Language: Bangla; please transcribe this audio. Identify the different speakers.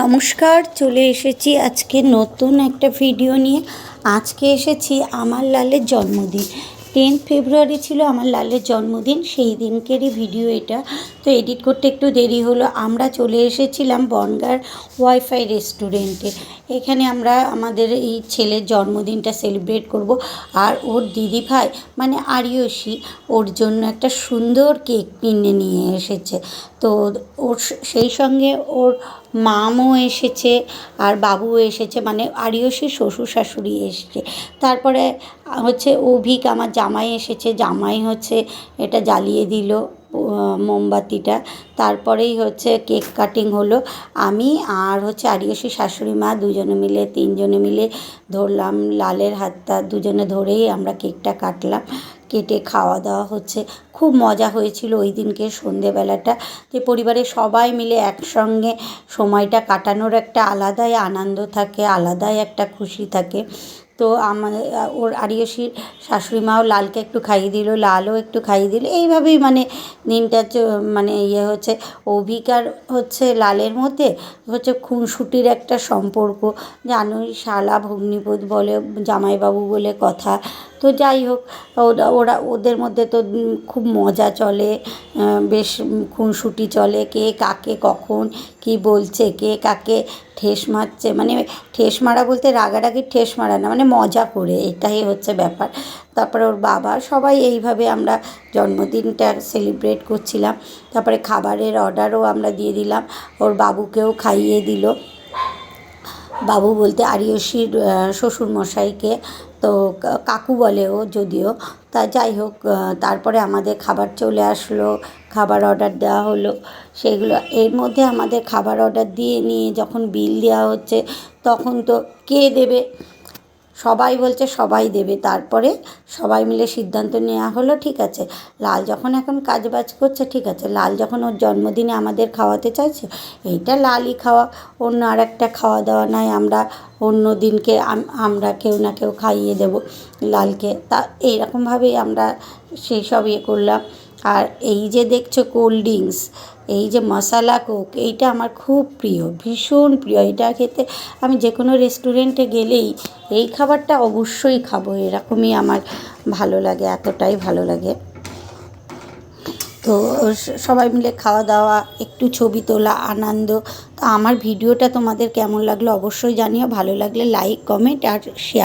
Speaker 1: নমস্কার, চলে এসেছি আজকে নতুন একটা ভিডিও নিয়ে। আজকে এসেছি আমার লালের জন্মদিন। 10 ফেব্রুয়ারি ছিল আমার লালের জন্মদিন, সেই দিনকেরই ভিডিও এটা। তো এডিট করতে একটু দেরি হলো। আমরা চলে এসেছিলাম বনগাঁর ওয়াইফাই রেস্টুরেন্টে। এখানে আমরা আমাদের এই ছেলের জন্মদিনটা সেলিব্রেট করব। আর ওর দিদিভাই মানে আরিয়সী ওর জন্য একটা সুন্দর কেক কিনে নিয়ে এসেছে। তো ওর সেই সঙ্গে ওর মামও এসেছে আর বাবুও এসেছে, মানে আরিয়সীর শ্বশুর শাশুড়ি এসেছে। তারপরে হচ্ছে অভিক আমার জামাই এসেছে, জামাই হচ্ছে এটা জ্বালিয়ে দিল মোমবাতিটা। তারপরেই হচ্ছে কেক কাটিং হলো। আমি আর হচ্ছে আরিয়সীর শাশুড়ি মা দুজনে মিলে তিনজনে মিলে ধরলাম লালের হাতটা, দুজনে ধরেই আমরা কেকটা কাটলাম। কেটে খাওয়া দাওয়া হচ্ছে। খুব মজা হয়েছিল ওই দিনকে সন্ধেবেলাটা। যে পরিবারের সবাই মিলে একসঙ্গে সময়টা কাটানোর একটা আলাদাই আনন্দ থাকে, আলাদাই একটা খুশি থাকে। তো ওর আরিয়সীর শাশুড়ি মাও লালকে একটু খাইয়ে দিল, লালও একটু খাইয়ে দিল। এইভাবেই মানে দিনটা মানে হচ্ছে অভিকার হচ্ছে লালের মধ্যে হচ্ছে খুনসুটির একটা সম্পর্ক। জানোই শালা ভগ্নিপতি বলে জামাইবাবু বলে কথা। তো যাই হোক, ওদের মধ্যে তো খুব মজা চলে, বেশ খুনসুটি চলে। কে কাকে কখন কি বলছে, কে কাকে ঠেস মারছে, মানে ঠেস মারা বলতে রাগারাগি ঠেস মারা না, মানে মজা করে, এটাই হচ্ছে ব্যাপার। তারপরে ওর বাবা সবাই এইভাবে আমরা জন্মদিনটা সেলিব্রেট করছিলাম। তারপরে খাবারের অর্ডারও আমরা দিয়ে দিলাম, ওর বাবুকেও খাইয়ে দিল। বাবু বলতে আরিয়সীর শ্বশুরমশাইকে, তো কাকু বলে ও যদিও। তা যাই হোক, তারপরে আমাদের খাবার চলে আসলো, খাবার অর্ডার দেওয়া হলো সেগুলো। এর মধ্যে আমাদের খাবার অর্ডার দিয়ে নিয়ে যখন বিল দেওয়া হচ্ছে তখন তো কে দেবে, সবাই বলছে সবাই দেবে। তারপরে সবাই মিলে সিদ্ধান্ত নেওয়া হলো, ঠিক আছে লাল যখন এখন কাজবাজ করছে, ঠিক আছে লাল যখন ওর জন্মদিনে আমাদের খাওয়াতে চাইছে, এইটা লালই খাওয়া, অন্য আর একটা খাওয়া দাওয়া নয়। আমরা অন্য দিনকে আমরা কেউ না কেউ খাইয়ে দেবো লালকে। তা এইরকমভাবেই আমরা সেই সব করলাম। আর এই যে দেখছো কোল্ড ড্রিঙ্কস, এই যে মশালা কোক, এইটা আমার খুব প্রিয়, ভীষণ প্রিয়। এটা খেতে আমি যে কোনো রেস্টুরেন্টে গেলেই এই খাবারটা অবশ্যই খাবো, এরকমই আমার ভালো লাগে, এতটাই ভালো লাগে। তো সবাই মিলে খাওয়া দাওয়া, একটু ছবি তোলা, আনন্দ। তো আমার ভিডিওটা তোমাদের কেমন লাগলো অবশ্যই জানিও। ভালো লাগলে লাইক, কমেন্ট আর শেয়ার।